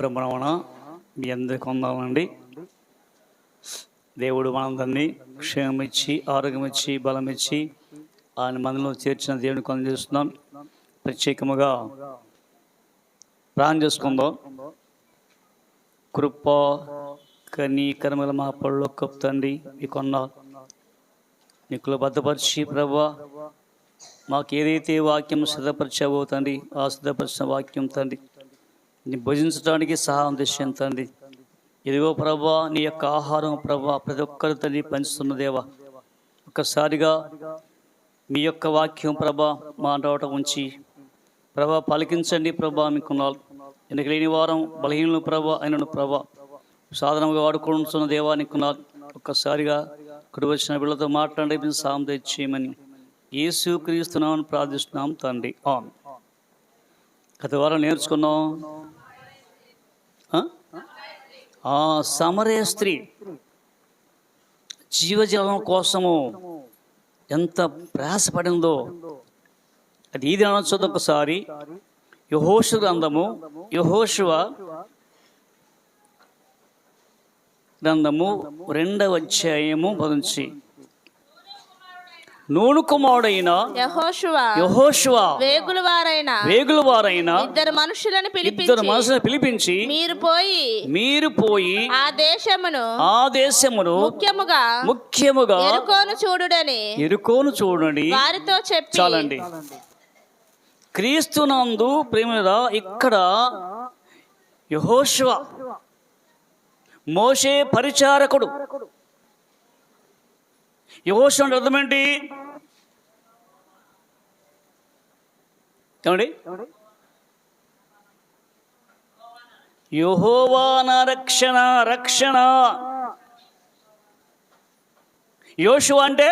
ప్రమాణ మీ అందరికి వందాలండి. దేవుడు మనందరినీ క్షేమమిచ్చి ఆరోగ్యం ఇచ్చి బలం ఇచ్చి ఆయన మనలో చేర్చిన దేవుని కొందజేస్తున్నాం. ప్రత్యేకముగా ప్రార్థన చేసుకుందాం. కృప కనికరముల మా పళ్ళు కప్తండి మీకున్న నీకులో భద్రపరిచి ప్రభా మాకు ఏదైతే వాక్యం సిద్ధపరిచావో తండ్రి, ఆ సిద్ధపరిచిన వాక్యం తండ్రి నీ భుజించడానికి సహాయం తెచ్చాను తండ్రి. ఇదిగో ప్రభా నీ యొక్క ఆహారం ప్రభా ప్రతి ఒక్కరి తండ్రి పంచుతున్న దేవా, ఒక్కసారిగా మీ యొక్క వాక్యం ప్రభా మా నోట ఉంచి ప్రభా పలికించండి ప్రభా. మీకున్నాను ఎన్నిక లేని వారం బలహీనలు ప్రభా అయినను ప్రభా సాధనంగా వాడుకుంటున్న దేవా నీకున్నాను. ఒక్కసారిగా ఇక్కడ వచ్చిన బిళ్ళతో మాట్లాడే సాయం తెచ్చేయమని యేసు క్రీస్తునామని ప్రార్థిస్తున్నాం తండ్రి. గత వారం నేర్చుకున్నాం సమరయ స్త్రీ జీవజలం కోసము ఎంత ప్రయాసపడిందో అది ఇది అనొచ్చు. ఒకసారి యెహోషువ గ్రంథము 2వ అధ్యాయము 10 నూను కుమారుడైన యెహోషువ వేగుల వారైన ఇద్దరు మనుషులను పిలిపించి మీరు పోయి ఆ దేశమును ముఖ్యముగా ఎరుకోను చూడండి వారితో చెప్పి. చాలండి. క్రీస్తునందు ప్రేమగా ఇక్కడ యెహోషువ మోషే పరిచారకుడు. యెహోషువ అంటే అర్థం ఏంటి? ఏమండి? యెహోవా నా రక్షణ. యోషువ అంటే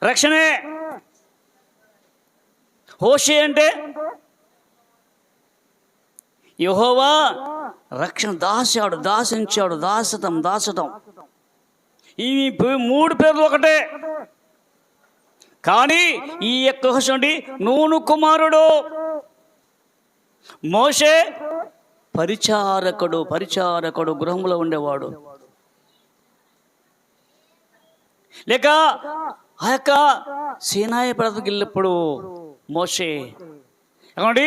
రక్షణే. హోషే అంటే యెహోవా రక్షణ. దాసించాడు దాసటం. ఈ 3 పేర్లు ఒకటే, కానీ ఈ యొక్క నూను కుమారుడు, మోషే పరిచారకుడు గృహంలో ఉండేవాడు. లేక ఆ యొక్క సీనాయి పర్వతానికి వెళ్ళినప్పుడు మోషే ఏమండి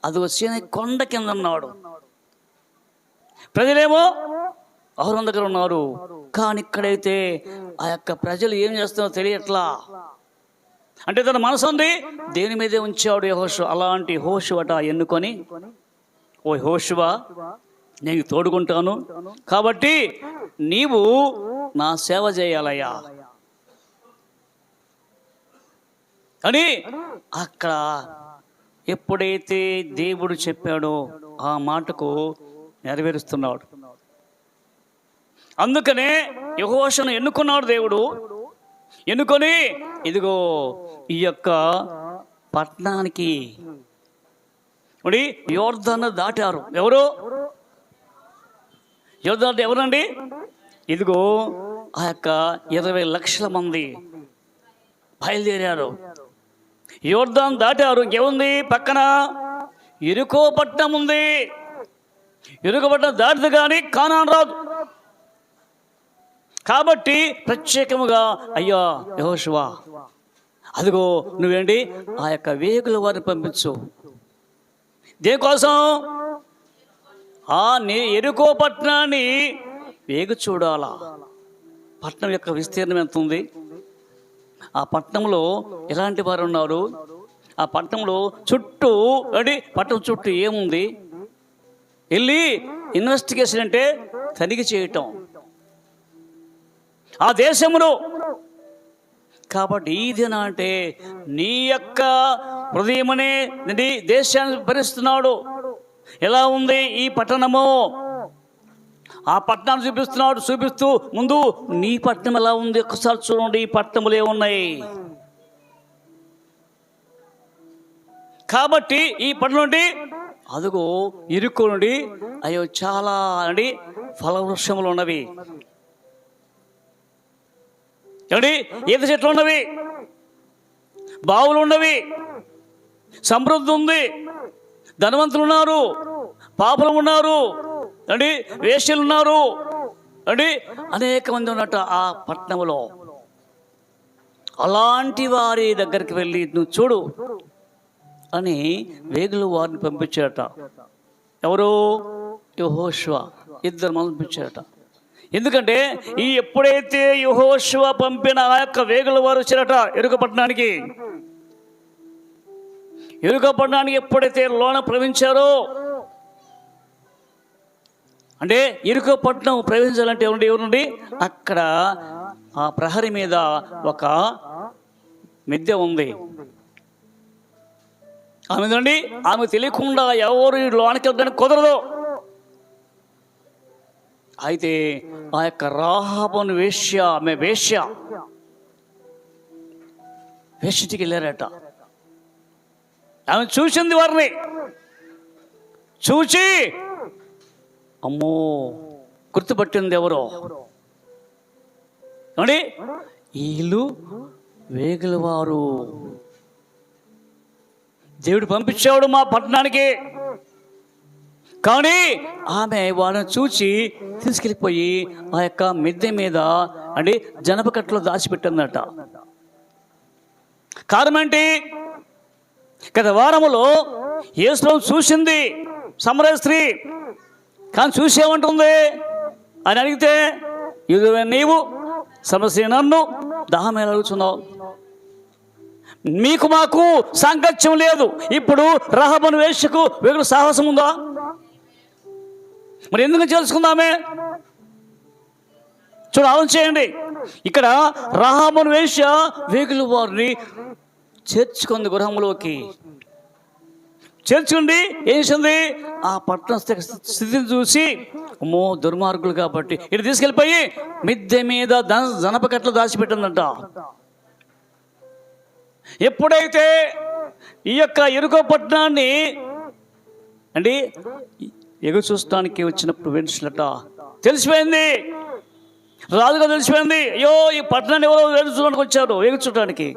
అది సీనాయి కొండ కింద ఉన్నాడు. ప్రజలేమో అహరోను దగ్గర ఉన్నారు. కానీ ఇక్కడైతే ఆ యొక్క ప్రజలు ఏం చేస్తున్నారో తెలియట్లా. అంటే తన మనసు ఉంది దేని మీదే ఉంచాడు యెహోషువ. అలాంటి యెహోషువట ఎన్నుకొని, ఓ యెహోషువ నేను తోడుకుంటాను కాబట్టి నీవు నా సేవ చేయాలయ్యా అని అక్కడ ఎప్పుడైతే దేవుడు చెప్పాడో ఆ మాటకు నెరవేరుస్తున్నాడు. అందుకనే యెహోషువను ఎన్నుకున్నాడు దేవుడు. ఎన్నుకొని ఇదిగో ఈ యొక్క పట్టణానికి యోర్దాను దాటారు. ఎవరు యోర్దాను? ఎవరండి? ఇదిగో ఆ యొక్క 20 లక్షల మంది బయలుదేరారు, యోర్దాను దాటారు. ఇంకేముంది పక్కన? యెరికో పట్టణం ఉంది. యెరికో పట్టణం దాటితే కానీ కానాను రాదు. కాబట్టి ప్రత్యేకముగా అయ్యా యెహోషువ అదిగో నువ్వేంటి ఆ యొక్క వేగుల వారిని పంపించు. దేనికోసం? యెరికో పట్టణాన్ని వేగు చూడాలా. పట్టణం యొక్క విస్తీర్ణం ఎంత ఉంది? ఆ పట్టణంలో ఎలాంటి వారు ఉన్నారు? ఆ పట్టణంలో చుట్టూ పట్టణం చుట్టూ ఏముంది? వెళ్ళి ఇన్వెస్టిగేషన్ అంటే తనిఖీ చేయటం ఆ దేశమును. కాబట్టి ఈ దిన అంటే నీ యొక్క హృదయమనే దేశాన్ని భరిస్తున్నాడు. ఎలా ఉంది ఈ పట్టణము? ఆ పట్టణాన్ని చూపిస్తూ ముందు నీ పట్టణం ఎలా ఉంది ఒకసారి చూడండి. ఈ పట్టణములు ఏమున్నాయి? కాబట్టి ఈ పట్టణం నుండి అదిగో ఇరుకు నుండి అయ్యో చాలా ఫలవృక్షములు ఉన్నవి. ఏమండి ఈత చెట్లు ఉన్నవి, బావులు ఉన్నవి, సమృద్ధి ఉంది, ధనవంతులు ఉన్నారు, పాపులు ఉన్నారు అండి, వేశ్యలు ఉన్నారు అండి, అనేక మంది ఉన్నట్టు ఆ పట్టణంలో. అలాంటి వారి దగ్గరికి వెళ్ళి నువ్వు చూడు అని వేగుల వారిని పంపించారట. ఎవరు? యెహోషువ. ఇద్దరు పంపించారట. ఎందుకంటే ఎప్పుడైతే యెహోషువ పంపిన ఆ యొక్క వేగుల వారు వచ్చారట ఎరుక పట్టణానికి, ఎరుక పట్టణానికి ఎప్పుడైతే లోన ప్రవేశించారో, అంటే ఇరుక పట్టణం ప్రవేశించాలంటే ఎవరుండి అక్కడ ఆ ప్రహరీ మీద ఒక మిద్దె ఉంది. ఆమెదండి, ఆమె తెలియకుండా ఎవరు లోనికి వెళ్ళడానికి కుదరదు. అయితే ఆ యొక్క రాహాబును వేశ్య, ఆమె వేశ్యటికి వెళ్ళారట. ఆమె చూసింది వారిని, చూచి అమ్మో గుర్తుపట్టింది ఎవరో అండి, వీళ్ళు వేగుల వారు, దేవుడు పంపించాడు మా పట్టణానికి. కానీ ఆమె వాళ్ళని చూచి తీసుకెళ్ళిపోయి ఆ యొక్క మిద్దె మీద అంటే జనపకట్లో దాచిపెట్టిందట. కారణం ఏంటి? గత వారములో యేసు చూసింది సమరయ స్త్రీ, కానీ చూసేమంటుంది అని అడిగితే, ఇదిగో నీవు సమస్య నన్ను దాహం ఎలా అడుగుతున్నావు, మీకు మాకు సాంగత్యం లేదు. ఇప్పుడు రాహాబును వేశ్యకు వేగుల సాహసం ఉందా? మరి ఎందుకు తెలుసుకుందామే? చూడ ఆలోచన చేయండి. ఇక్కడ రాహాబును వేశ్య వేగుల వారిని చేర్చుకుంది గృహంలోకి. చేర్చుకుండి ఏం చేసింది? ఆ పట్టణ స్థితిని చూసి అమ్మో దుర్మార్గులు కాబట్టి ఇటు తీసుకెళ్ళిపోయి మిద్దె మీద జనపకట్లు దాచిపెట్టిందంట. ఎప్పుడైతే ఈ యొక్క ఎరుకో పట్టణాన్ని అండి ఎగురు చూస్తానికి వచ్చినప్పుడు వెంటట తెలిసిపోయింది, రాజుగా తెలిసిపోయింది. అయ్యో ఈ పట్టణాన్ని ఎవరో ఎగురు చూడడానికి వచ్చారు, ఎగురు చూడటానికి.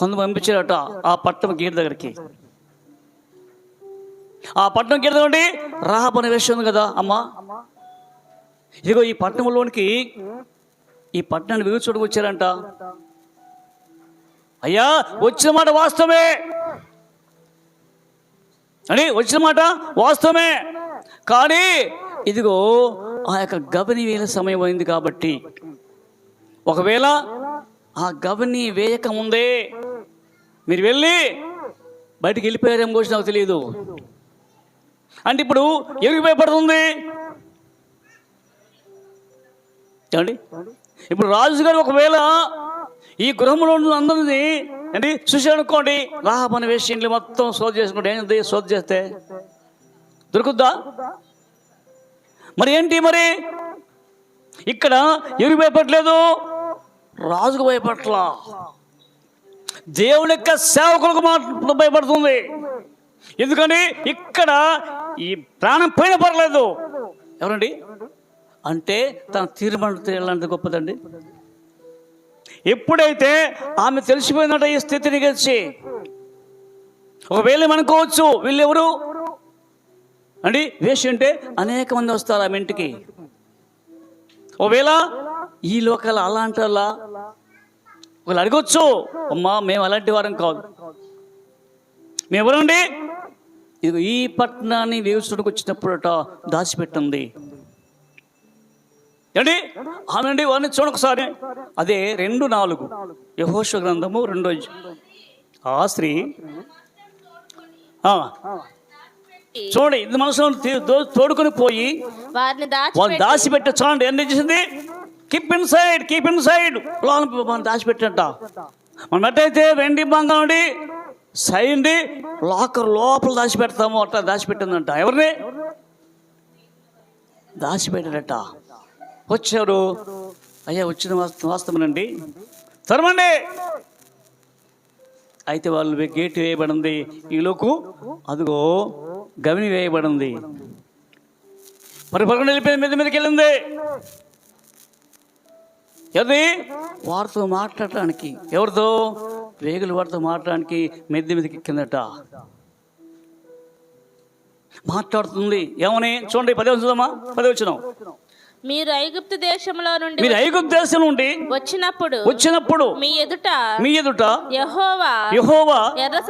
కొంత పంపించారట ఆ పట్టణం గేట్ దగ్గరికి. ఆ పట్టణం గేట్ దగ్గర రాహాబును వేశ్య ఉంది కదా అమ్మా, ఇదిగో ఈ పట్టణంలోనికి ఈ పట్టణాన్ని ఎగురు చూడకు వచ్చారంట. అయ్యా వచ్చిన మాట వాస్తవమే అని, వచ్చిన మాట వాస్తవమే, కానీ ఇదిగో ఆ యొక్క గబని వేల సమయం అయింది కాబట్టి, ఒకవేళ ఆ గబని వేయక ముందే మీరు వెళ్ళి బయటికి వెళ్ళిపోయారేమో కూడా నాకు తెలియదు అంటే ఇప్పుడు ఎవరికి భయపడుతుంది ఏమండి? ఇప్పుడు రాజుగారు ఒకవేళ ఈ గృహంలో ఉన్న అందరినీ అంటే చూసారనుకోండి, రాహాబును వేశ్య ఇంట్లో మొత్తం శోధ చేసుకుంటే ఏంటి? శోధ చేస్తే దొరుకుద్దా? మరి ఏంటి? మరి ఇక్కడ ఎవరికి భయపడలేదు? రాజుకు భయపట్ల, దేవుని యొక్క సేవకులకు మాత్రం భయపడుతుంది. ఎందుకని ఇక్కడ ఈ ప్రాణం పోయిన పర్లేదు. ఎవరండి అంటే తన తీర్మానం ఎలాంటి గొప్పదండి. ఎప్పుడైతే ఆమె తెలిసిపోయిందంట ఈ స్థితిని గెలిచి, ఒకవేళ అనుకోవచ్చు వీళ్ళెవరు అండి వేశ్య అంటే అనేక మంది వస్తారు ఆమె ఇంటికి. ఒకవేళ ఈ లోకల్ అలాంటి వాళ్ళు అడగొచ్చు, అమ్మా మేము అలాంటి వారం కాదు, మేము ఎవరండి? ఇది ఈ పట్టణాన్ని వేసుడికి వచ్చినప్పుడట దాచిపెట్టింది ఏంటి ఆమె అండి. వారిని చూడొకసారి, అదే 2:4 యెహోషువ గ్రంథము 2. ఆ స్త్రీ చూడండి, ఇది మనసులో తోడుకొని పోయి వారిని దాచిపెట్ట. చూడండి ఏం చేసింది? కీప్ ఇన్ సైడ్ మనం దాచిపెట్టంట. మనం ఎట్టయితే వెండి బంగారం సైడ్ లాకర్ లోపల దాచిపెడతాము అట్లా దాచిపెట్టిందంట. ఎవరిని దాచిపెట్టారట. వచ్చారు, అయ్యా వచ్చిన వాస్తవనండి తరమండి. అయితే వాళ్ళు గేటు వేయబడింది, ఈలోకు అదిగో గవిని వేయబడింది. పరిపరకుండా వెళ్ళిపోయింది, మీదకి వెళ్ళింది. అది వారితో మాట్లాడటానికి, ఎవరితో? వేగులు వారితో మాట్లాడడానికి మెద్దె మీదకి ఎక్కిందట. మాట్లాడుతుంది. ఏమని చూడండి, 10వ వచనమా, 10వ వచనం. మీరు ఐగుప్తు దేశంలో నుండి వచ్చినప్పుడు మీ ఎదుట యెహోవా ఎర్ర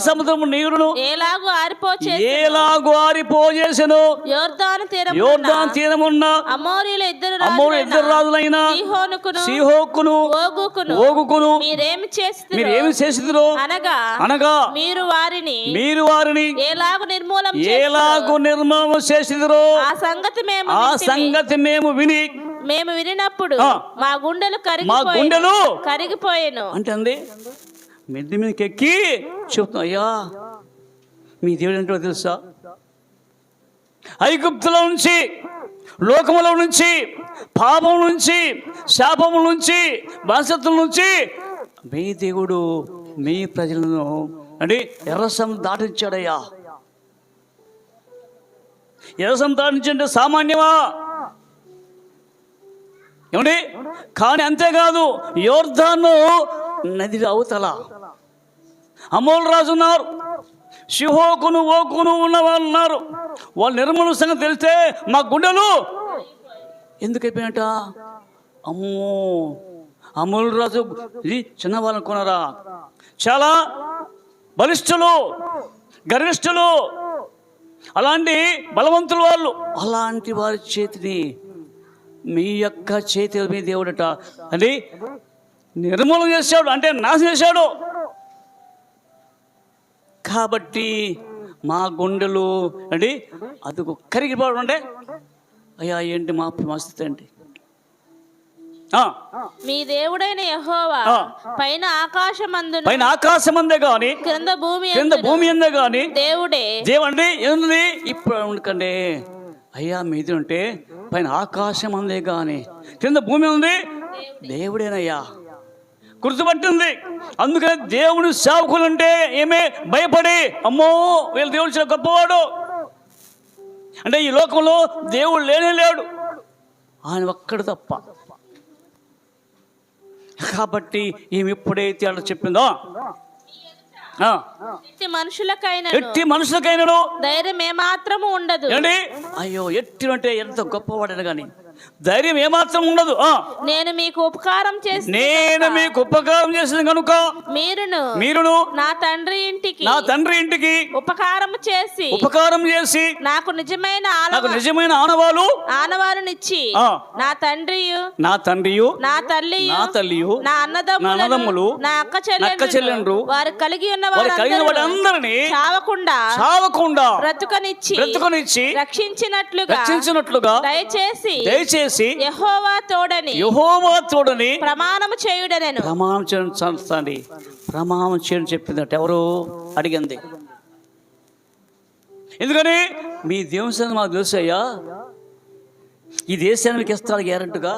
సముద్రపు నీరును ఎలాగూ ఆరిపోజేసెను. యోర్దాను తీరమున్న అమోరీయుల ఇద్దరు రాజులైన సీహోకును ఓగుకును మీరేమి చేసిదురో అనగా మీరు వారిని ఎలాగూ నిర్మూలన చేసిదురో ఆ సంగతి మేము వినినప్పుడు మా గుండెలు కరిగిపోయాను అంటే అంది. మిద్ది మీదకి ఎక్కి చెప్తున్నా, అయ్యా మీ దేవుడు ఏంటో తెలుసా? ఐగుప్తులో నుంచి, లోకములో నుంచి, పాపం నుంచి, శాపముల నుంచి, బానిసత్వం నుంచి మీ దేవుడు మీ ప్రజలను అంటే ఎర్రసం దాటించాడయ్యా. ఎర్రసం దాటించంటే సామాన్యమా ఏమండి? కానీ అంతేకాదు, యోర్దాను నది అవతల అమోల్ రాజు ఉన్నారు, షిహోకును ఓకును ఉన్న వాళ్ళు ఉన్నారు. వాళ్ళు నిర్మూలన సంగతి తెలిస్తే మా గుండెలు ఎందుకు అయిపోయినట? అమ్మో, అమోల్ రాజు ఇది చిన్నవాళ్ళు అనుకున్నారా? చాలా బలిష్ఠులు, గర్విష్ఠులు, అలాంటి బలవంతులు వాళ్ళు. అలాంటి వారి చేతిని మీ యొక్క చేతి మీ దేవుడట అని నిర్మూలన చేశాడు, అంటే నాశనం చేశాడు. కాబట్టి మా గుండెలు అంటే అది కరిగిపోవడం అంటే అయ్యా ఏంటి మా స్థితి ఏంటి? మీ దేవుడైన యెహోవా పైన ఆకాశమందే గాని క్రింద భూమి అందే గాని దేవుడే ఏంది ఇప్పుడు ఉండకండి. అయ్యా మీది ఉంటే పైన ఆకాశం అందే గాని కింద భూమి ఉంది, దేవుడేనయ్యా. గుర్తుపట్టింది. అందుకని దేవుడు సేవకులు అంటే ఏమే భయపడి, అమ్మో వీళ్ళు దేవుడు చాలా గొప్పవాడు అంటే ఈ లోకంలో దేవుడు లేడు, ఆయన ఒక్కడు తప్ప. కాబట్టి ఈమె ఎప్పుడైతే అలా చెప్పిందో ఎట్టి మనుషులకైనా ధైర్యం ఏమాత్రము ఉండదు. అయ్యో ఎట్టి అంటే ఎంత గొప్పవాడని కానీ ధైర్యం ఏమాత్రం ఉండదు. నేను మీకు ఉపకారం చేసిన కనుక మీరును నా తండ్రి ఇంటికి ఉపకారం చేసి నాకు నిజమైన ఆనవాలునిచ్చి నా తండ్రియు నా తల్లియు నా అన్నదమ్ములు నా అక్క చెల్లెండ్రు వారు కలిగి ఉన్న వారందరినీ చావకుండా బ్రతుకనిచ్చి రక్షించినట్లుగా దయచేసి యెహోవా తోడని ప్రమాణం చేయడం చెప్పిందట. ఎవరు అడిగింది? ఎందుకని మీ దేవుని మాకు తెలుసయ్యా, ఈ దేశానికి ఇస్తాడు గ్యారెంటీగా.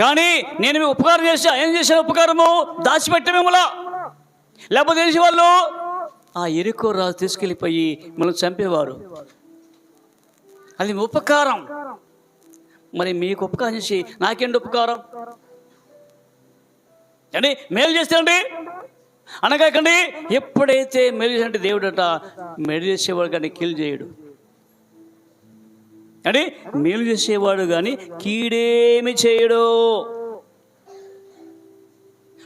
కానీ నేను మీ ఉపకారం చేశా. ఏం చేశాను ఉపకారము? దాచిపెట్టే మిమ్మల్ని. లేకపోతే తెలిసి వాళ్ళు ఆ ఎరికో రాజు తీసుకెళ్ళిపోయి మనం చంపేవారు. అది ఉపకారం. మరి మీకు ఉపకారం చేసి నాకేంటి ఉపకారం అండి? మేలు చేస్తాండి అనగాకండి. ఎప్పుడైతే మేలు చేసే దేవుడట మేలు చేసేవాడు కానీ కీలు చేయడు అంటే మేలు చేసేవాడు కానీ కీడేమి చేయడు.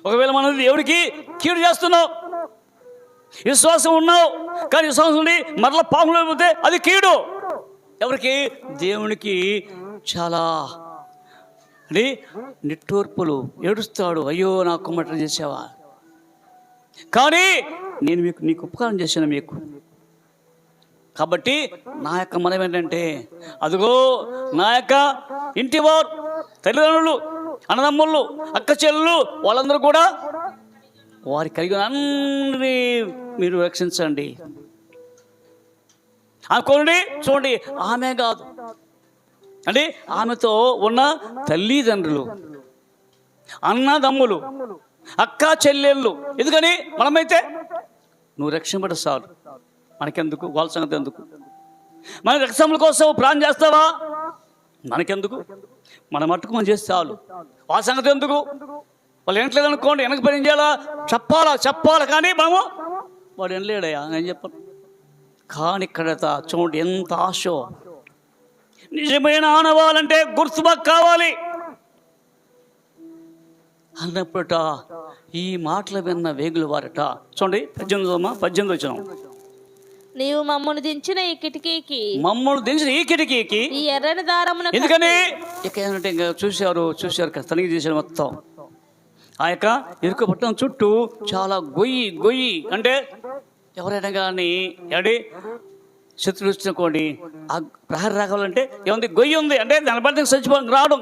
ఒకవేళ మనం దేవుడికి కీడు చేస్తున్నావు, విశ్వాసం ఉన్నావు కానీ విశ్వాసం ఉండి మరలా పాపంలో పోతే అది కీడు. ఎవరికి? దేవునికి. చాలా అంటే నిట్టూర్పులు, ఏడుస్తాడు, అయ్యో నా కుమ్మటం చేసావా. కానీ నేను నీకు ఉపకారం చేశాను మీకు. కాబట్టి నా యొక్క మనం ఏంటంటే అదిగో నా యొక్క ఇంటివారు, తల్లిదండ్రులు, అన్నదమ్ముళ్ళు, అక్క చెల్లెళ్ళు వాళ్ళందరూ కూడా వారి కలిగిన అందరినీ మీరు రక్షించండి అనుకోండి. చూడండి, ఆమె కాదు అంటే ఆమెతో ఉన్న తల్లిదండ్రులు, అన్నదమ్ములు, అక్క చెల్లెళ్ళు. ఎందుకని మనమైతే నువ్వు రక్షింపడ చాలు, మనకెందుకు వాళ్ళ సంగతి ఎందుకు? మన రక్షణల కోసం ప్రాణం చేస్తావా? మనకెందుకు? మన మట్టుకు మనం చేస్తే చాలు, వాళ్ళ సంగతి ఎందుకు? వాళ్ళు ఏంట్లేదు అనుకోండి, వెనక పని చేయాలా చెప్పాలా కానీ మనము వాడు ఏం లేడయ్యా నేను చెప్పను. కానీ ఇక్కడ చూడండి ఎంత ఆశో. నిజమైన ఆనవాలంటే గుర్తుబాటు కావాలి అన్నప్పుడట ఈ మాటలు విన్న వేగుల వారట చూడండి 18 వచ్చిన, నీవు మమ్మల్ని దించిన ఈ కిటికీకి ఈ ఎర్రని దారమున ఎందుకని ఇక ఏంటంటే ఇంకా చూశారు తనిఖీ చేశారు. మొత్తం ఆ యొక్క ఇరుకు పట్టణం చుట్టూ చాలా గొయ్యి అంటే ఎవరైనా కానీ ఏమండి శత్రులు వచ్చినకోండి ఆ ప్రహరీ రావాలంటే ఏముంది, గొయ్యి ఉంది అంటే దాని బట్టి చచ్చిపోయి రావడం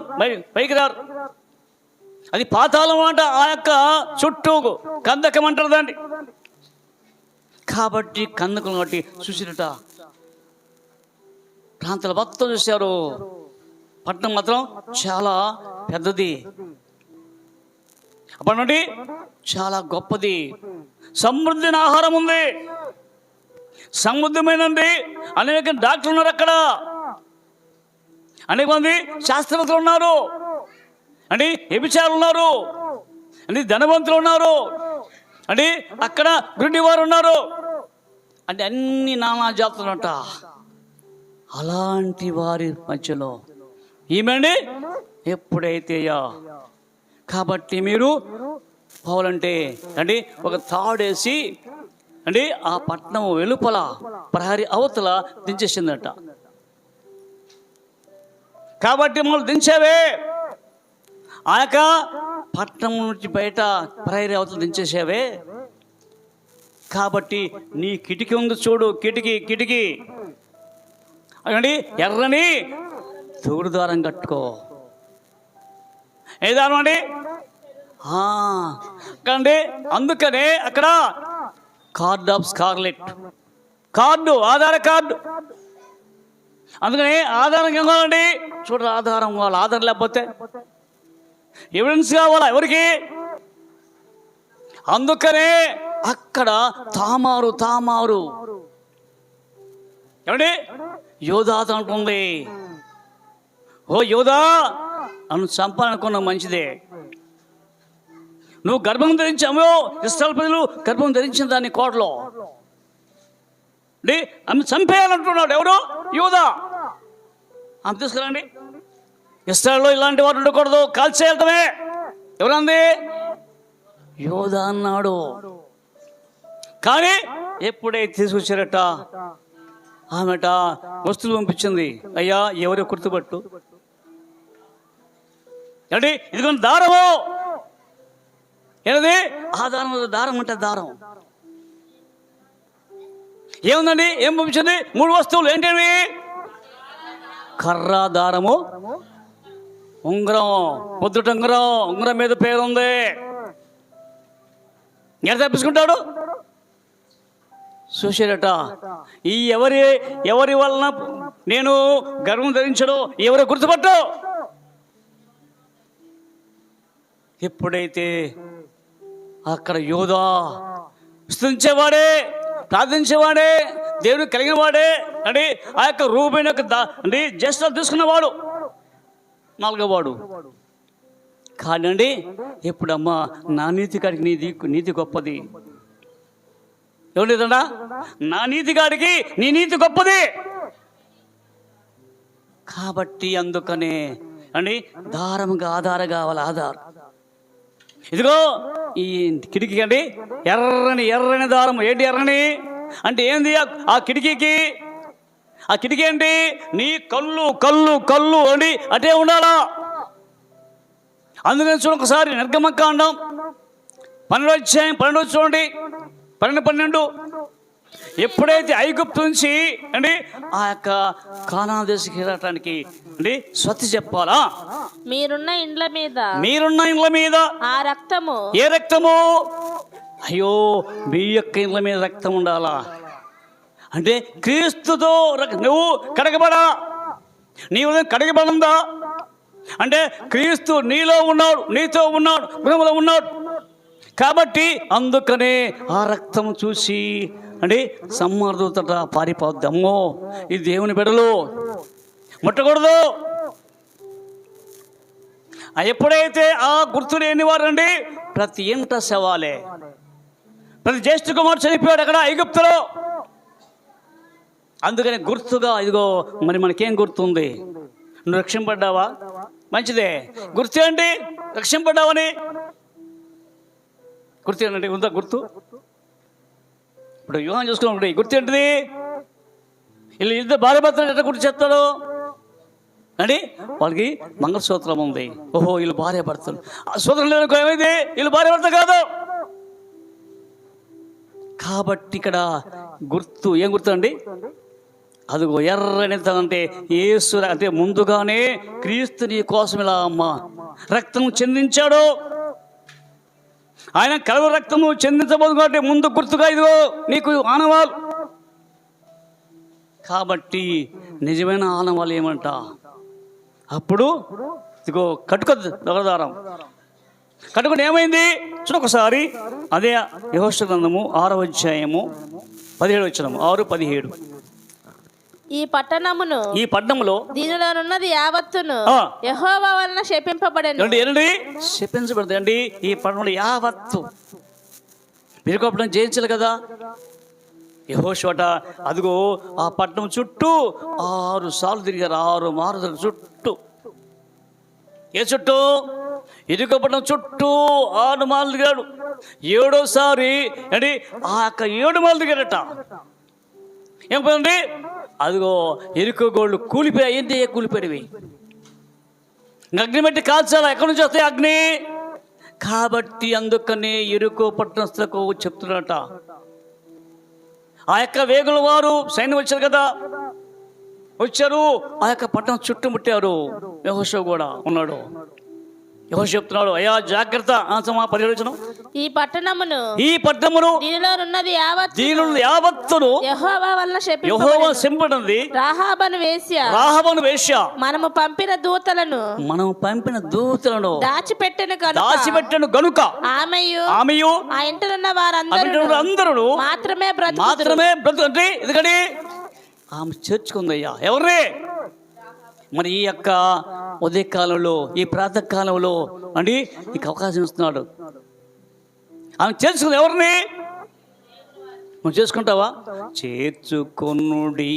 పైకి రారు. అది పాతాళం అంట. ఆ యొక్క చుట్టూ కందకం అంటారు దాన్ని. కాబట్టి కందకం కాబట్టి చూసినట ప్రాంతాల మొత్తం చూశారు. పట్టణం మాత్రం చాలా పెద్దది, అప్పటి నుండి చాలా గొప్పది. సమృద్ధిని ఆహారం ఉంది, సమృద్ధమైనది. అనేక డాక్టర్లు ఉన్నారు అక్కడ, అనేక మంది శాస్త్రవేత్తలు ఉన్నారు, అంటే వ్యభిచారులు ఉన్నారు, అంటే ధనవంతులు ఉన్నారు, అంటే అక్కడ గుడ్డి వారు ఉన్నారు, అంటే అన్ని నానా జాతులంట. అలాంటి వారి మధ్యలో ఈమె ఎప్పుడైతే కాబట్టి మీరు పోవాలంటే అంటే ఒక తాడేసి అంటే ఆ పట్టణం వెలుపల ప్రహరీ అవతల దించేసిందట. కాబట్టి మమ్మల్ని దించేవే, ఆ యొక్క పట్టణం నుంచి బయట ప్రహరీ అవతల దించేసేవే. కాబట్టి నీ కిటికీ ఉంది చూడు, కిటికీ అదండి ఎర్రని తూడు ద్వారం కట్టుకో. ఏ దారం అండి? అండి అందుకనే అక్కడ card of scarlet Aadhaar card. అందుకని ఆధారం కావాలండి. చూడరు ఆధారం కావాలి. ఆధారం లేకపోతే ఎవిడెన్స్ కావాలా ఎవరికి? అందుకనే అక్కడ తామారు ఏమండి యోధా అంటుంది, ఓ యోధా నన్ను చంపాలనుకున్న మంచిదే, నువ్వు గర్భం ధరించామో ఇశ్రాయేలు ప్రజలు గర్భం ధరించిన దాన్ని కోటలో ఆమె చంపేయాలంటున్నాడు. ఎవరు? యోధా. ఆమె తీసుకురండి. ఇశ్రాయేలులో ఇలాంటి వారు ఉండకూడదు, కాల్చేయటమే. ఎవరంది? యోధా అన్నాడు. కానీ ఎప్పుడైతే తీసుకొచ్చారట ఆమెట వస్తువులు పంపించింది. అయ్యా ఎవరో గుర్తుపట్టు అంటే ఇదిగో దారము. ఏది? ఆ దారం అంటే దారం ఏముందండి? ఏం పంపించింది? 3 వస్తువులు. ఏంటవి? కర్ర, దారము, ఉంగరం, పొద్దుట ఉంగరం మీద పేరుంది. ఎక్కడ తప్పించుకుంటాడు? చూశారట ఈ ఎవరి వలన నేను గర్వం ధరించడు ఎవరో గుర్తుపట్టు. ఎప్పుడైతే అక్కడ యోధా స్తుతించేవాడే, ప్రార్థించేవాడే, దేవుడు కలిగిన వాడే అంటే ఆ యొక్క రూపైన అంటే జస్ట్ తీసుకున్నవాడు 4వ వాడు కాదండి. ఎప్పుడమ్మా నా నీతి కాడికి నీతి గొప్పది. ఎవరిదండా? నా నీతి కాడికి నీ నీతి గొప్పది. కాబట్టి అందుకనే అండి దారముగా ఆధార కావాలి. ఆధారం ఇదిగో ఈ కిటికీ అండి ఎర్రని దారం. ఏంటి ఎర్రని అంటే ఏంది? ఆ కిటికీకి ఆ కిటికీ ఏంటి? నీ కళ్ళు అండి అటే ఉండాలా. అందుకని చూడండి ఒకసారి నిర్గమకాండం 12 చూడండి 12. ఎప్పుడైతే ఐగుప్తు నుంచి అండి ఆ యొక్క కానాను దేశకి వెళ్ళటానికి అండి స్వత్తి చెప్పాలా? మీరున్న ఇండ్ల మీద ఆ రక్తము. ఏ రక్తము? అయ్యో మీ యొక్క ఇండ్ల మీద రక్తం ఉండాలా అంటే క్రీస్తుతో నువ్వు కడగబడా, నీ ఉదయం కడగబడిందా అంటే క్రీస్తు నీలో ఉన్నాడు, నీతో ఉన్నాడు, గృహంలో ఉన్నాడు. కాబట్టి అందుకనే ఆ రక్తం చూసి అంటే సమ్మర్దూతట పారిపోద్ది. అమ్మో ఇది దేవుని బిడ్డలు ముట్టకూడదు. ఎప్పుడైతే ఆ గుర్తు లేని వారు అండి ప్రతి ఇంట శవాలే. ప్రతి జ్యేష్ఠ కుమారుడు చనిపోయాడు అక్కడ ఐగుప్తులో. అందుకని గుర్తుగా ఇదిగో మరి మనకేం గుర్తుంది? నువ్వు రక్షింపడ్డావా? మంచిదే. గుర్తు ఏంటి? రక్షింపడ్డావని గుర్తు ఏంటంటే ఉందా గుర్తు? ఇప్పుడు వివాహం చూసుకున్నాం, గుర్తు ఏంటిది? వీళ్ళు ఇద్దరు భార్య భర్తలు ఎట్లా గుర్తు చెప్తాడు అండి? వాళ్ళకి మంగళసూత్రం ఉంది. ఓహో వీళ్ళు భార్య భర్తలు. ఆ సూత్రం లేదనుకో ఏమైంది? వీళ్ళు భార్య భర్త కాదు. కాబట్టి ఇక్కడ గుర్తు ఏం గుర్తు అండి? అదిగో ఎర్రని అంటే యేసు అంటే ముందుగానే క్రీస్తు నీ కోసం ఇలా అమ్మ రక్తం చెందించాడు. ఆయన కలవ రక్తము చెందించబోదు కాబట్టి ముందు గుర్తుగా ఇదిగో నీకు ఆనవాలు. కాబట్టి నిజమైన ఆనవాళ్ళు ఏమంట? అప్పుడు ఇదిగో కట్టుకొద్దు దొరదారం కట్టుకుని ఏమైంది చూడొకసారి. అదే యెహోషువ గ్రంథము 6వ అధ్యాయము 17 వచనం 6-17. ఈ పట్టణములో దీనిలోనున్నది యావత్తును యెహోవా వలన శపింపబడెను. ఏంటి శపించబడదు అండి? ఈ పట్టణంలో యావత్తు పిరుకోపడం జయించాలి కదా యెహోషువట. అదిగో ఆ పట్టణం చుట్టూ 6 సార్లు తిరిగారు. 6 మారుదల చుట్టూ. ఏ చుట్టూ? ఇరుకపట్నం చుట్టూ 6 మార్లు దిగాడు. 7వసారి అంటే ఆ యొక్క 7 మార్లు దిగాడట. ఏం పోయింది? అదిగో ఎరుక గోళ్ళు కూలిపోయాయి. ఏంటి కూలిపోయినవి? అగ్ని పెట్టి కాల్చాలా? ఎక్కడి నుంచి వస్తాయి అగ్ని? కాబట్టి అందుకని ఎరుకో పట్టణస్తులకు చెప్తున్నట. ఆ యొక్క వేగుల వారు సైన్యం వచ్చారు కదా, వచ్చారు. ఆ యొక్క పట్టణం చుట్టుముట్టారు. యెహోషువ కూడా ఉన్నాడు. యెహోషువ చెప్తున్నాడు, అయ్యా జాగ్రత్త. 17 ఈ పట్టణమును దీనిలోనున్నది యావత్తును యెహోవా వలన శపింపబడినది. రాహాబను వేశ్య మనము పంపిన దూతలను దాచిపెట్టెను గనుక ఆమెయు ఆ ఇంటనున్న వారందరూ మాత్రమే బ్రతుకు. అంటే ఎందుకని ఆమె చేర్చుకుందయ్యా ఎవరే? మరి ఈ యొక్క ఉదయకాలంలో ఈ ప్రాతకాలంలో అండి నీకు అవకాశం ఇస్తున్నాడు. ఆమె చేర్చుకుంది ఎవరిని? నువ్వు చేసుకుంటావా? చేర్చుకొనుడి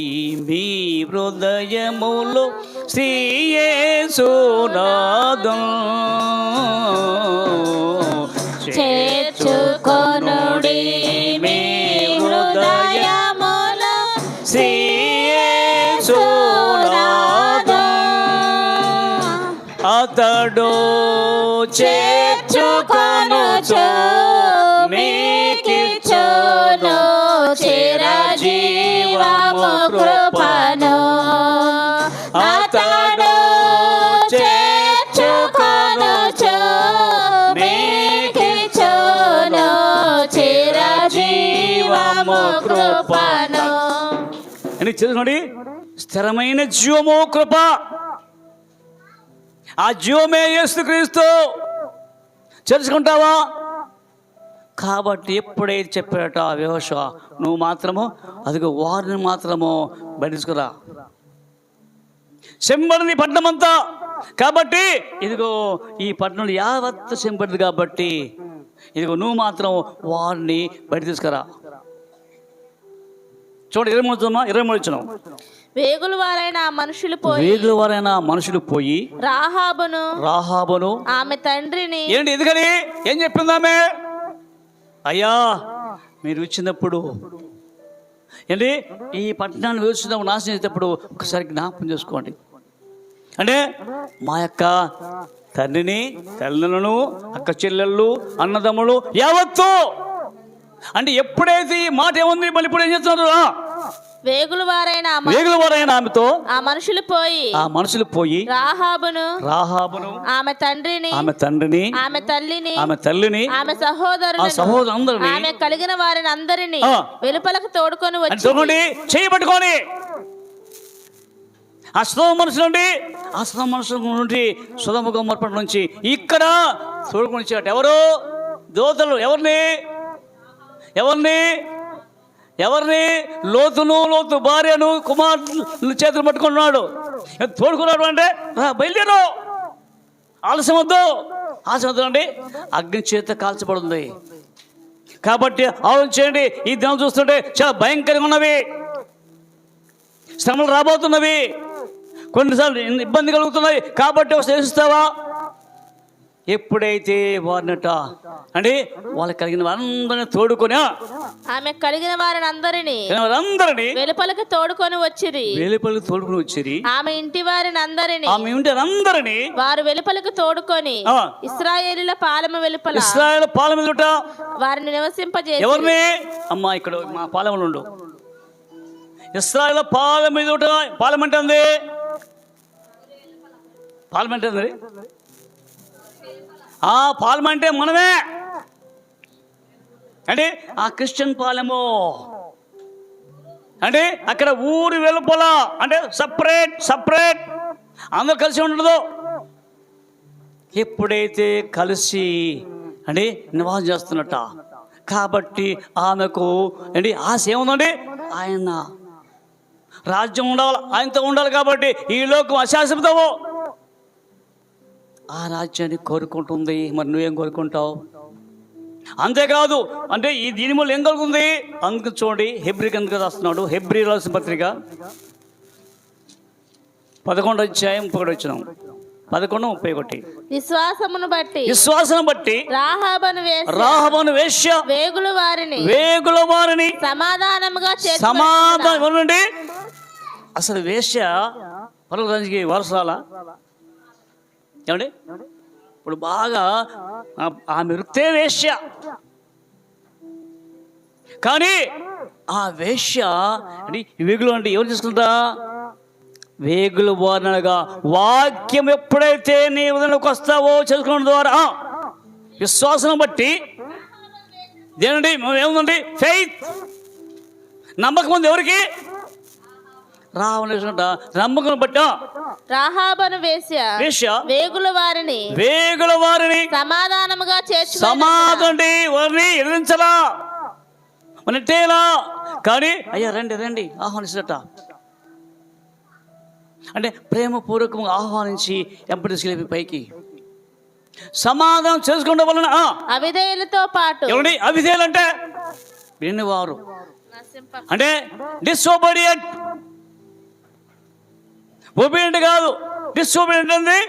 మీ హృదయములో శ్రీ యేసునాథం. చేర్చుకొనుడి మీ హృదయములో శ్రీ అతడు చేర్చుకొనుచు మీకిచ్చును చిరజీవము కృపను. అతడు చేర్చుకొనుచు మీకిచ్చును చిరజీవము కృపను. అని చూడండి, స్థిరమైన జీవము కృప. ఆ జీవమే యేసుక్రీస్తు. తెలుసుకుంటావా? కాబట్టి ఎప్పుడైతే చెప్పాడట ఆ యెహోషువ, నువ్వు మాత్రము అదిగో వారిని మాత్రము బయటిసుకురా. శంబడిని పట్టణం అంతా. కాబట్టి ఇదిగో ఈ పట్టణం యావత్తు శంబడిది. కాబట్టి ఇదిగో నువ్వు మాత్రం వారిని బయట తీసుకురా. చూడండి 23 వచ్చిన వేగుల వారైన మనుషులు పోయి రాహాబును ఆమె తండ్రిని. ఏంటి ఎందుకని? ఏం చెప్పింది ఆమె? అయ్యా మీరు వచ్చినప్పుడు ఏంటి ఈ పట్టణాన్ని వేస్తున్నప్పుడు నాశనం చేసేటప్పుడు ఒకసారి జ్ఞాపకం చేసుకోండి. అంటే మా యొక్క తండ్రిని, తల్లులను, అక్క చెల్లెళ్ళు, అన్నదమ్ములు యావత్తు. అంటే ఎప్పుడైతే ఈ మాట ఏముంది, మళ్ళీ ఇప్పుడు ఏం చేస్తున్నారు? వేగుల వారైన ఆమెతో ఆ మనుషులు పోయి రాహాబును ఆమె తండ్రిని, ఆమె తల్లిని, ఆమె సహోదరులను, ఆమె కలిగిన వారిని అందరినీ వెలుపలకు తోడుకొని వచ్చి చేయబట్టుకొని అశ్రమ మనుషుల నుండి సుధమ గొమ్మర్పణ నుంచి ఇక్కడ తోడుకొని వచ్చాడు. ఎవరు? దోతలు. ఎవరిని? లోతు భార్యను, కుమారులు చేతులు పట్టుకున్నాడు, తోడుకున్నాడు. అంటే బయలుదేరు, ఆలస్యం వద్దు అండి. అగ్ని చేత కాల్చబడింది. కాబట్టి ఆలోచన చేయండి. ఈ దినం చూస్తుంటే చాలా భయంకరంగా ఉన్నవి. శ్రమలు రాబోతున్నవి, కొన్నిసార్లు ఇబ్బంది కలుగుతున్నాయి కాబట్టి చేస్తావా? ఎప్పుడైతే వారినట అంటే వాళ్ళకి కలిగిన వారందరినీ తోడుకొని ఆమె కలిగిన వారిని అందరినీ వెలుపలికి తోడుకొని వచ్చిరి. ఆమె ఇంటి వారిని అందరినీ వారు వెలుపలికి తోడుకొని ఇశ్రాయేలుల పాలెము వెలుపల వారిని నివసింపజేసి. ఎవరిని అమ్మా? ఇక్కడ మా పాలెములు ఉండు. ఇశ్రాయేలు పాలెం అంటే పాలెం అంటే మనమే, అంటే ఆ క్రిస్టియన్ పాలెము అంటే అక్కడ ఊరి వెలుపల అంటే సపరేట్ అందరూ కలిసి ఉండదు. ఎప్పుడైతే కలిసి అంటే నివాసం చేస్తున్నట్ట కాబట్టి ఆమెకు అంటే ఆశ ఏముందండి? ఆయన రాజ్యం ఉండాలి, ఆయనతో ఉండాలి. కాబట్టి ఈ లోకం అశాశ్వతము, ఆ రాజ్యాన్ని కోరుకుంటుంది. మరి నువ్వేం కోరుకుంటావు? అంతేకాదు అంటే ఈ దీని వల్ల ఏం కలుగుతుంది? అందుకు చూడండి, హెబ్రీకి ఎందుకు రాస్తున్నాడు? హెబ్రీ రాసిన పత్రిక 11వ అధ్యాయం 11:31. విశ్వాసమును బట్టి రాహాబను వేశ్య వేగుల వారిని సమాధానం. అసలు వేశ్య పర్వతానికి వరసాలా ఏమండి? ఇప్పుడు బాగా ఆమె వృత్తే వేశ్య, కానీ ఆ వేశ్య అంటే వేగులు అంటే ఎవరు తీసుకుంటా? వేగులు వారనగా వాక్యం ఎప్పుడైతే నీ ఉదయంలోకి వస్తావో చదువుకోవడం ద్వారా విశ్వాసం బట్టి దేనండి ఏముందండి? ఫెయిత్, నమ్మకం ఉంది. ఎవరికి? నమ్మకం బట్ట రాహాబను వేశ్య వేగుల వారిని సమాధానముగా వారిని ఎదిరించలా మనట్టేలా. కానీ అయ్యా రండి ఆహ్వానించట అంటే ప్రేమపూర్వకంగా ఆహ్వానించి ఎంపటి పైకి సమాధానం చేసుకోవడం వలన అవిధేయులతో పాటు అవిధేయులు అంటే విన్నవారు అంటే డిసోబీడియంట్, ఒబీడియంట్ కాదు, డిసోబీడియంట్ అంది.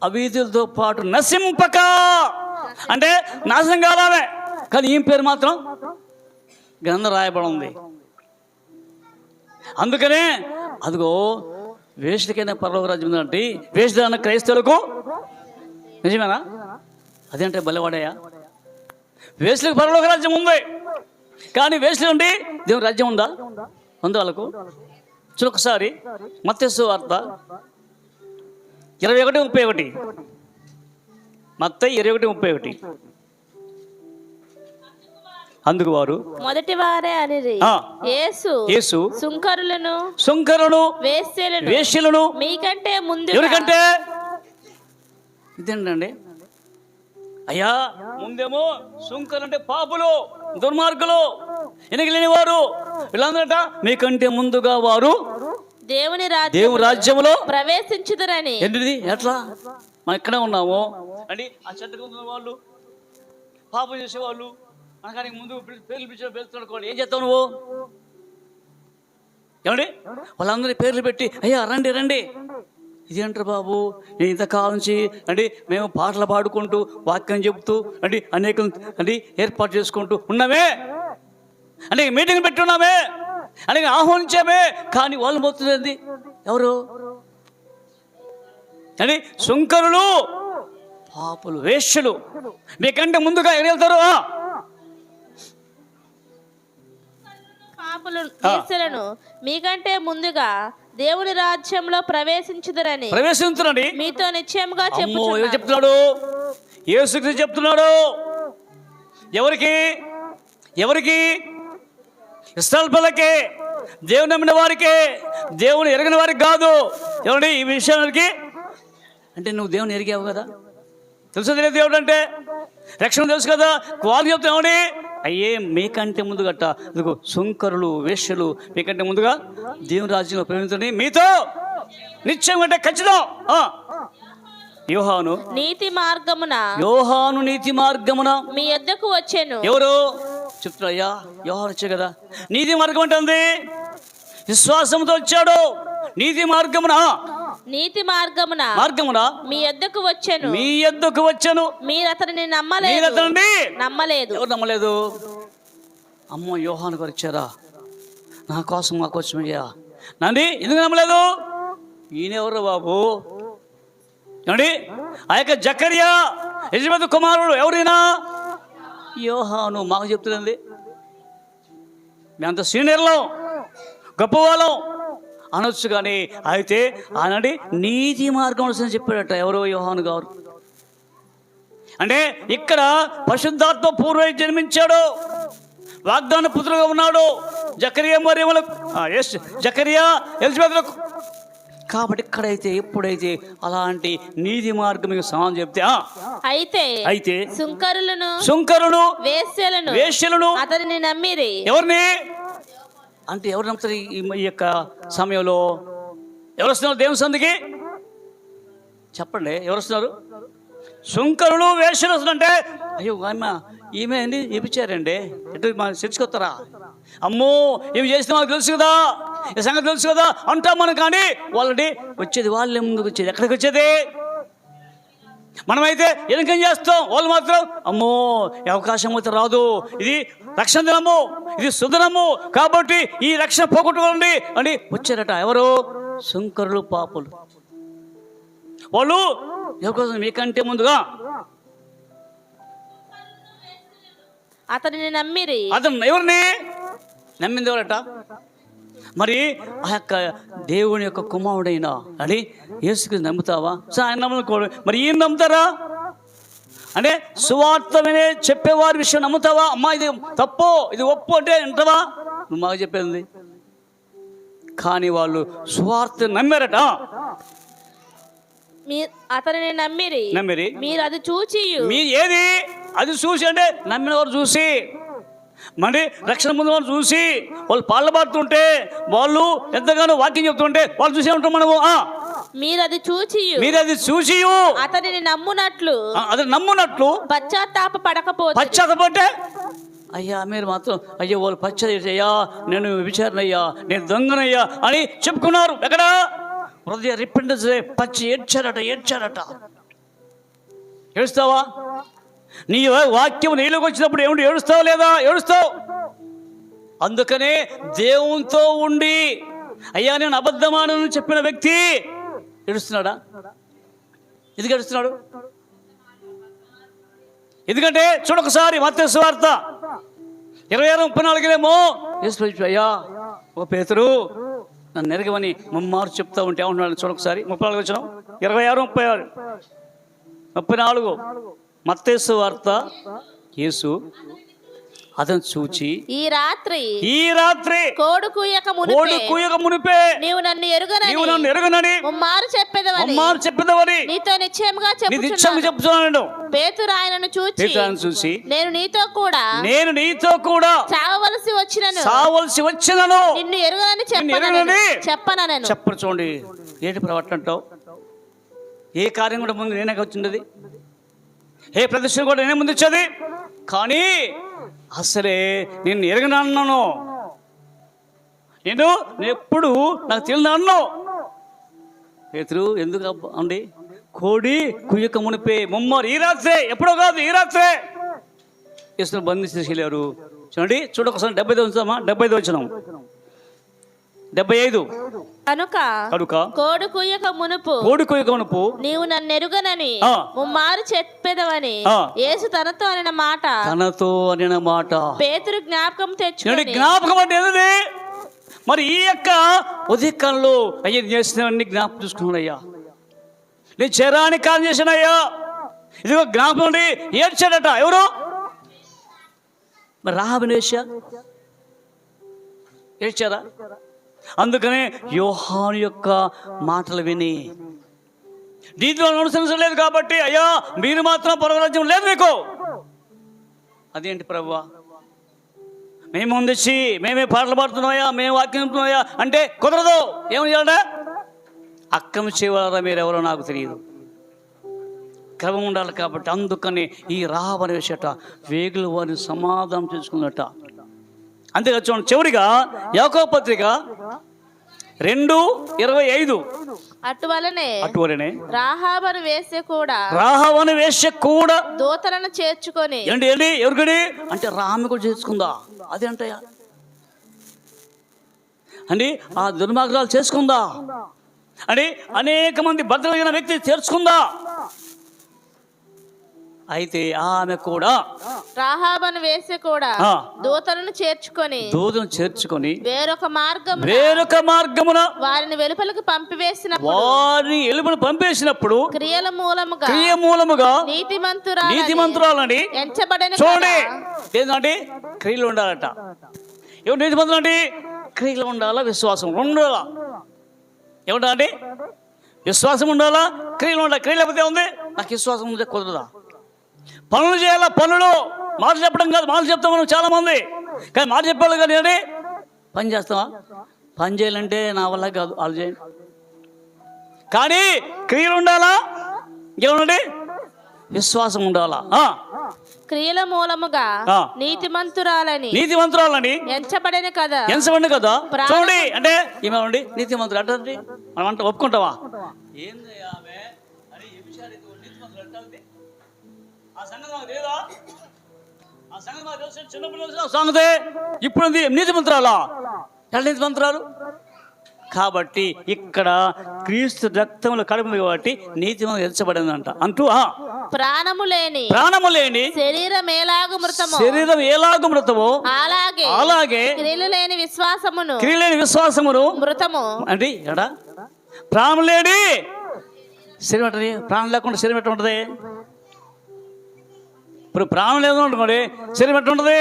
అవిధేయులతో పాటు నశింపక అంటే నాశనం కాలామే, కానీ ఈ పేరు మాత్రం గ్రంథం రాయబడి ఉంది. అందుకనే అదిగో వేషలకైనా పరలోక రాజ్యం ఉందంటే వేషధారణ క్రైస్తవులకు నిజమేనా? అదేంటే బలవాడయా? వేషలకు పరలోక రాజ్యం ఉంది, కానీ వేషలు ఉండి దేవుని రాజ్యం ఉందా? ఉంది వాళ్ళకు. చూడొకసారి మత్తయి వార్త 21:31. మత్తయి 21:31. అందుకు వారు మొదటి వారే అనిరి యేసు సుంకరులను వేశ్యలను మీకంటే ముందు. ఎవరికంటే? ఇదేంటండి అయ్యా, ముందేమో సుంకరు అంటే పాపులు, దుర్మార్గులు, ఎనగలేని వారు, వీళ్ళందరట మీకంటే ముందుగా వారు దేవుని రాజ్యములో ప్రవేశించుదురని. ఏంటిది? ఎట్లా? మనం ఇక్కడే ఉన్నాము అంటే ఆ చెట్టుకు వాళ్ళు పాపం చేసేవాళ్ళు మనకానికి ముందు పేర్లు పిలుచుకోండి. ఏం చేస్తావు నువ్వు? ఏమండి వాళ్ళందరి పేర్లు పెట్టి అయ్యా రండి ఇదేంటారు బాబు, నేను ఇంతకాలం నుంచి అంటే మేము పాటలు పాడుకుంటూ వాక్యం చెబుతూ అంటే అనేకం అంటే ఏర్పాటు చేసుకుంటూ ఉన్నామే, అంటే మీటింగ్ పెట్టున్నామే, అనేక ఆహ్వానించామే, కానీ వాళ్ళు పోతుంది ఎవరు? అంటే సుంకరులు, పాపులు, వేశ్యలు మీకంటే ముందుగా ఎవరు వెళ్తారు? పాపులు వేశ్యలను మీకంటే ముందుగా దేవుని రాజ్యంలో ప్రవేశించుదురని మీతో నిశ్చయముగా చెప్తున్నాడు. యేసుక్రీస్తు చెప్తున్నాడు. ఎవరికి? ఇశ్రాయేలు పిల్లలకే, దేవుని నమ్మిన వారికే, దేవుని ఎరగిన వారికి కాదు. ఎవరి ఈ విషయానికి అంటే నువ్వు దేవుని ఎరిగావు కదా, తెలుసు తెలియదు దేవుడు అంటే, రక్షణ తెలుసు కదా, వాళ్ళు చెప్తామని అయ్యే మీకంటే ముందు గట్ట ఇదిగో సుంకరులు, వేశ్యలు మీకంటే ముందుగా దేవుని రాజ్యంలో ప్రవేశించండి, మీతో నిత్యం అంటే ఖచ్చితం. యోహాను నీతి మార్గమున మీ యొద్దకు వచ్చాను. ఎవరు చెప్తున్నా? అయ్యా యోహాను వచ్చే కదా నీతి మార్గం అంటే విశ్వాసంతో వచ్చాడు. నీతి మార్గమున మీ యొద్దకు వచ్చెను. మీరు అతనిని నమ్మలేదు. ఎవరు నమ్మలేదు? అమ్మో, యోహాను గారు వచ్చారా, నా కోసం మాకు వచ్చా నండి, ఎందుకు నమ్మలేదు? ఈయనెవరు బాబు ఏమండి? ఆ యొక్క జకర్యా యజబెతు కుమారుడు ఎవరైనా యోహాను మాకు చెప్తుందండి. మేమంత సీనియర్లో గొప్పవాళ్ళం అనొచ్చు, కానీ అయితే ఆనండి నీతి మార్గం వస్తుందని చెప్పాడట. ఎవరో యోహాను గారు. అంటే ఇక్కడ పరిశుద్ధాత్మ పూర్వై జన్మించాడు, వాగ్దాన పుత్రుడుగా ఉన్నాడు. జకర్యా మరియమ్మల జకర్యా ఎలిజబెతులకు. కాబట్టి ఇక్కడైతే ఎప్పుడైతే అలాంటి నీతి మార్గం మీకు సమానం చెప్తే అయితే సుంకరులను వేశ్యలను అతనిని నమ్మిరి. ఎవరిని అంటే ఎవరు నమ్ముతారు ఈ యొక్క సమయంలో? ఎవరు వస్తున్నారు దేవుని సందికి? చెప్పండి, ఎవరు వస్తున్నారు? సుంకరులు వేశ్యలు వస్తుందంటే, అయ్యో అమ్మ ఈమె అండి ఇప్పించారండి, ఎటు మా చర్చకొస్తారా? అమ్మో ఇవి చేసిన మాకు తెలుసు కదా, ఈ సంగతి తెలుసు కదా అంటాం మనం. కానీ వాళ్ళని వచ్చేది వాళ్ళే ముందుకు వచ్చేది. ఎక్కడికి వచ్చేది? మనమైతే ఎన్నికం చేస్తాం, వాళ్ళు మాత్రం అమ్మో ఈ అవకాశం అయితే రాదు, ఇది రక్షణ దినము, ఇది సుదినము, కాబట్టి ఈ రక్షణ పోగొట్టుకోండి అని వచ్చారట. ఎవరు? సుంకరులు, పాపులు. వాళ్ళు ఎవరికోసం? మీకంటే ముందుగా అతనిని నమ్మిరి. అతను ఎవరిని నమ్మింది? ఎవరట? మరి ఆ యొక్క దేవుని యొక్క కుమారుడైనా అని యేసుకి నమ్ముతావా? ఆయన నమ్మకూడదు. మరి ఈయన నమ్ముతారా? అంటే సువార్త వినే చెప్పేవారి విషయం నమ్ముతావా? అమ్మా ఇది తప్పు, ఇది ఒప్పు అంటే వింటావా? నువ్వు మాకు చెప్పేది. కానీ వాళ్ళు సువార్త నమ్మారట. అతనిని నమ్మిరి. మీరు అది చూచి, మీరు ఏది అది చూసి అంటే నమ్మిన వారు చూసి, మరి రక్షణ ముందు వాళ్ళు చూసి, వాళ్ళు పాళ్ళబాడుతుంటే, వాళ్ళు ఎంతగానో వాక్యం చెప్తుంటే వాళ్ళు చూసే ఉంటాం మనము. మీరు అది చూచి అతనిని నమ్మునట్లు పశ్చాత్తాపపడకపోతే, అయ్యా మీరు మాత్రం అయ్యో వాళ్ళు అయ్యా నేను విచారణ అయ్యా, నేను దొంగనయ్యా అని చెప్పుకున్నారు. ఎక్కడ? హృదయ రిపెంటెన్స్ ఏడ్చారట. ఏడుస్తావా? నీ వాక్యం నీళ్ళకి వచ్చినప్పుడు ఏమిటి ఏడుస్తావు లేదా? ఏడుస్తావు. అందుకనే దేవునితో ఉండి అయ్యా నేను అబద్ధమానని చెప్పిన వ్యక్తి ఏడుస్తున్నాడా? ఎందుకు ఏడుస్తున్నాడు? ఎందుకంటే చూడొకసారి మత్తయి సువార్త 26:34 అయ్యా ఓ పేతురు నన్ను ఎరగమని ముమ్మారు చెప్తా ఉంటే ఏమంటున్నాడు? చూడొకసారి 34 వచ్చిన 26:36 34 మత్తయి సువార్త. యేసు అతను చూచి ఈ రాత్రి కోడి కూయక మునిపే నీవు నన్ను ఎరుగనని ముమ్మారు చెప్పెదవని నీతో నిశ్చయముగా చెప్పుచున్నాను. పేతురు ఆయనను చూచి నేను నీతో కూడా చావవలసి వచ్చినను నిన్ను ఎరుగనని చెప్పనను. చెప్పరు. చూడండి ఏంటి ప్రవర్తంటావు? ఏ కార్యం కూడా ముందు నేనే వచ్చింది, ఏ ప్రదర్శన కూడా నేనే ముందు ఇచ్చేది. కానీ అసలే నేను ఎరగనన్నాను, నేను ఎప్పుడు నాకు తెలియదు అన్నావు. పేతురు ఎందుకు అండి? కోడి కుయ్యక మునిపే ముమ్మారు ఈ రాత్రే, ఎప్పుడో కాదు ఈ రాత్రే యేసును బంధించి తీసుకెళ్ళారు. చూడండి చూడొకసారి 75 వచ్చినాం 75 కనుక కోడి కుయ్యక మునుపు నీవు నన్ను ఎరుగనని ముమ్మారు చెప్పేదవని యేసు తనతో అనిన మాట పేతురు జ్ఞాపకం తెచ్చుకొని. జ్ఞాపకం అంటే ఏంది? మరి ఈ యొక్క ఉదయకాలంలో అయ్యా చేసినవన్నీ జ్ఞాపకం చూసుకున్నాడు. అయ్యా నేను చేరానికి కాలం చేశానయ్యా, ఇదిగో జ్ఞాపకం ఉండి ఏడ్చాడట. ఎవరు? మరి రాహాబేషా ఏడ్చారా? అందుకనే యోహాను యొక్క మాటలు విని దీంట్లో అనుసరించలేదు కాబట్టి అయ్యా మీరు మాత్రం పరమరాజ్యం లేదు మీకు. అదేంటి ప్రభువా, మేము ముందొచ్చి మేమే పాటలు పాడుతున్నాయా, మేము వాక్యం చెప్తున్నాయా అంటే కుదరదు. ఏమని చేయాలంటే అక్రమం చేయవారా మీరెవరో నాకు తెలియదు, క్రమం ఉండాలి. కాబట్టి అందుకని ఈ రాహాబు అనే విషయట వేగులు వారిని సమాధానం చేసుకున్నట్ట. అంతేగా చూడండి చివరిగా యాకోబు పత్రిక 2:25 అటువలనే రాహాబను వేశ్య కూడా దూతలను చేర్చుకొని ఏంటి ఎవరికడి అంటే రామి కూడా చేసుకుందా అది అంటయ్యా అండి ఆ దుర్మార్గాలు చేసుకుందా అని అనేక మంది భద్రమైన వ్యక్తి చేర్చుకుందా. అయితే ఆమె కూడా రాహాబను వేసి కూడా దూతలను చేర్చుకొని వేరొక మార్గమున వారిని వెలుపలకు పంపేసినప్పుడు క్రియ మూలముగా నీతిమంతురాలని ఎంచబడని. చూడండి ఏంటంటే క్రియలు ఉండాలట. ఎవరు నీతిమంతులు అంటే క్రియలు ఉండాలా, విశ్వాసం ఉండాలా. ఏమంటే విశ్వాసం ఉండాలా, క్రియలు ఉండాలి. క్రియలు లేకపోతే ఉంది నాకు విశ్వాసం ఉంటే కుదరదా. పనులు చేయాలా, పనులు మాట చెప్పడం కాదు. మాట చెప్తాం మనం చాలామంది, కానీ మాట చెప్పాలి కానీ అంటే పని చేస్తావా. పని చేయాలంటే నా వల్ల కాదు, వాళ్ళు చేయండి. కానీ క్రియలు ఉండాలా, ఏమనండి విశ్వాసం ఉండాలా. క్రియల మూలముగా నీతిమంతురాలని ఎంచబడిన కదా. చూడండి అంటే ఏమేమండి నీతిమంతులు అంటే మనం అంటే ఒప్పుకుంటావా. సంగతే ఇప్పుడు నీతిమంతురాలా, నీతిమంతురాలు కాబట్టి ఇక్కడ క్రీస్తు రక్తంలో కడుపు కాబట్టి నీతిమంతులు ఎంచబడిందంట అంటూ ప్రాణము లేని శరీరం ఎలాగు మృతమో అలాగే క్రియలు లేని విశ్వాసమును మృతము అంటే ఎడ ప్రాణం లేని శరీరం ఉంటుంది. ప్రాణం లేకుండా శరీరం ఎట్లా ఉంటుంది. ఇప్పుడు ప్రాణం లేదు అనుకోండి, శరీరం ఎట్లా ఉంటుంది.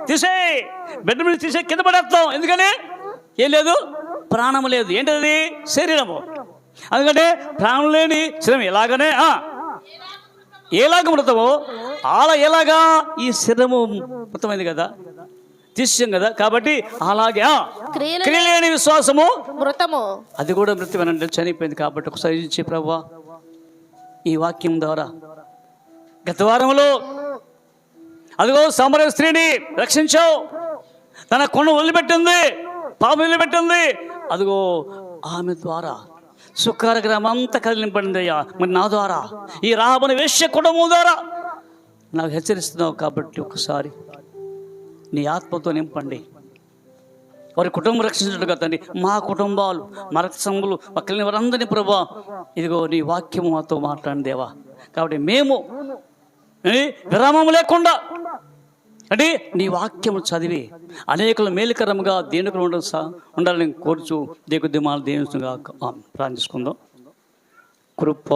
తీసే బెడ్ మీద తీసే కింద పడేస్తాం. ఎందుకని ఏం లేదు, ప్రాణం లేదు. ఏంటది శరీరము. ఎందుకంటే ప్రాణం లేని శరీరం ఎలాగనే మృతమో ఎలాగా ఈ శరీరము మృతమైంది కదా, తీసేం కదా. కాబట్టి అలాగే క్రియలేని విశ్వాసము మృతము, అది కూడా మృత్యుమేనంటే చనిపోయింది. కాబట్టి ఒకసారి ఇచ్చే ప్రభువా ఈ వాక్యం ద్వారా గత వారంలో అదిగో సమరయ స్త్రీని రక్షించావు. తన కొండ వదిలిపెట్టింది, పాపం వదిలిపెట్టింది. అదిగో ఆమె ద్వారా సుఖార గ్రామం అంతా కదిలింపడింది అయ్యా. మరి నా ద్వారా ఈ రాహాబను వేశ్య కుటుంబం ద్వారా నాకు హెచ్చరిస్తున్నావు. కాబట్టి ఒకసారి నీ ఆత్మతో నింపండి. వారి కుటుంబం రక్షించినట్టుగా తండ్రి మా కుటుంబాలు, మా రక్తసంగులు, పక్కన వారందరినీ ప్రభా ఇదిగో నీ వాక్యము మాతో మాట్లాడిన దేవా. కాబట్టి మేము విరామం లేకుండా అంటే నీ వాక్యము చదివి అనేకులు మేలుకరంగా దేనికలు ఉండాలని కోరుచు దిగుద్దిమాలు దేవునిగా ప్రార్థించుకుందాం. కృప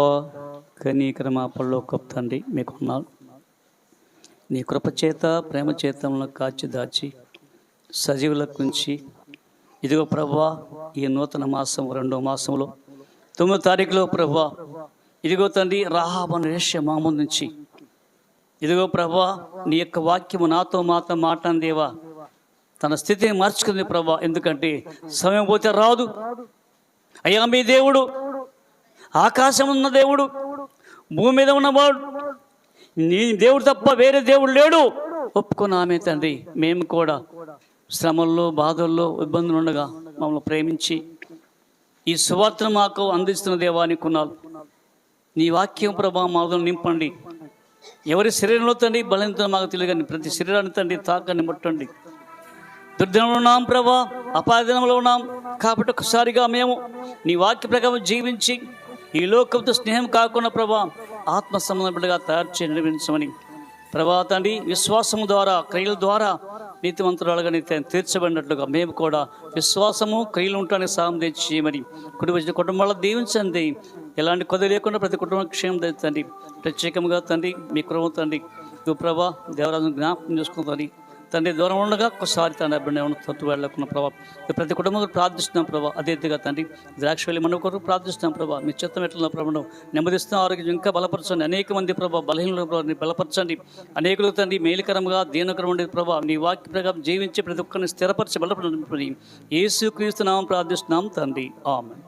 కనీకరమ పరలోకపు తండ్రి మీకున్నాను. నీ కృప చేత ప్రేమ చేతంలో కాచి దాచి సజీవులకు ఉంచి ఇదిగో ప్రభువా ఈ నూతన మాసం 2వ మాసంలో 9వ తారీఖులో ప్రభువా ఇదిగో తండ్రి రాహాబను వేశ్య మా ముందు నుంచి ఇదిగో ప్రభువా నీ యొక్క వాక్యము నాతో మాట్లాడిన దేవా తన స్థితిని మార్చుకుంది ప్రభువా. ఎందుకంటే సమయం పోతే రాదు అయ్యా. మీ దేవుడు ఆకాశం ఉన్న దేవుడు, భూమి మీద ఉన్నవాడు, నీ దేవుడు తప్ప వేరే దేవుడు లేడు. ఒప్పుకున్నామే తండ్రి. మేము కూడా శ్రమల్లో, బాధల్లో, ఇబ్బందులు ఉండగా మమ్మల్ని ప్రేమించి ఈ సువార్తను మాకు అందిస్తున్న దేవానికి కొన్నాళ్ళు. నీ వాక్యం ప్రభావం మాకు నింపండి. ఎవరి శరీరంలో తండ్రి బలంతో మాకు తెలియని ప్రతి శరీరాన్ని తండ్రి తాకని ముట్టండి. దుర్దినంలో ఉన్నాం ప్రభా, అపాయదినంలో ఉన్నాం. కాబట్టి ఒకసారిగా మేము నీ వాక్య ప్రకారం జీవించి ఈ లోకంతో స్నేహం కాకుండా ప్రభా ఆత్మ సంబంధం బిడ్డగా తయారు చేసి నిర్మించమని ప్రభా తండ్రి విశ్వాసము ద్వారా క్రియల ద్వారా నీతిమంతురాలుగా తీర్చబడినట్లుగా మేము కూడా విశ్వాసము క్రియలు ఉండటానికి సాయం తెచ్చేయమని కుటుంబాల దీవించండి. ఎలాంటి కొద్ది లేకుండా ప్రతి కుటుంబం క్షేమం తెచ్చండి. ప్రత్యేకంగా తండ్రి మీ కృప తండ్రి ప్రభా దేవరాజును జ్ఞాపకం చేసుకుంటుంది తండ్రి. దూరం ఉండగా ఒక్కసారి తండ్రి అభినయం తట్టు వెళ్ళకున్న ప్రభావ ప్రతి కుటుంబం ప్రార్థిస్తున్నాం ప్రభావ. అదే రీతిగా తండ్రి ద్రాక్షవల్లి మన కొరకు ప్రార్థిస్తున్నాం ప్రభావ. మీ చిత్తం ఎట్లా ప్రభావం నెమ్మదిస్తున్న ఆరోగ్యం ఇంకా బలపరచండి. అనేక మంది ప్రభావ బలహీనలు బలపరచండి. అనేకులు తండ్రి మేలుకరంగా దీనకరం ఉండే ప్రభావ నీ వాక్య ప్రకారం జీవించి ప్రతి ఒక్కరిని స్థిరపరిచి బలపడి యేసుక్రీస్తు నామం ప్రార్థిస్తున్నాం తండ్రి. ఆమేన్.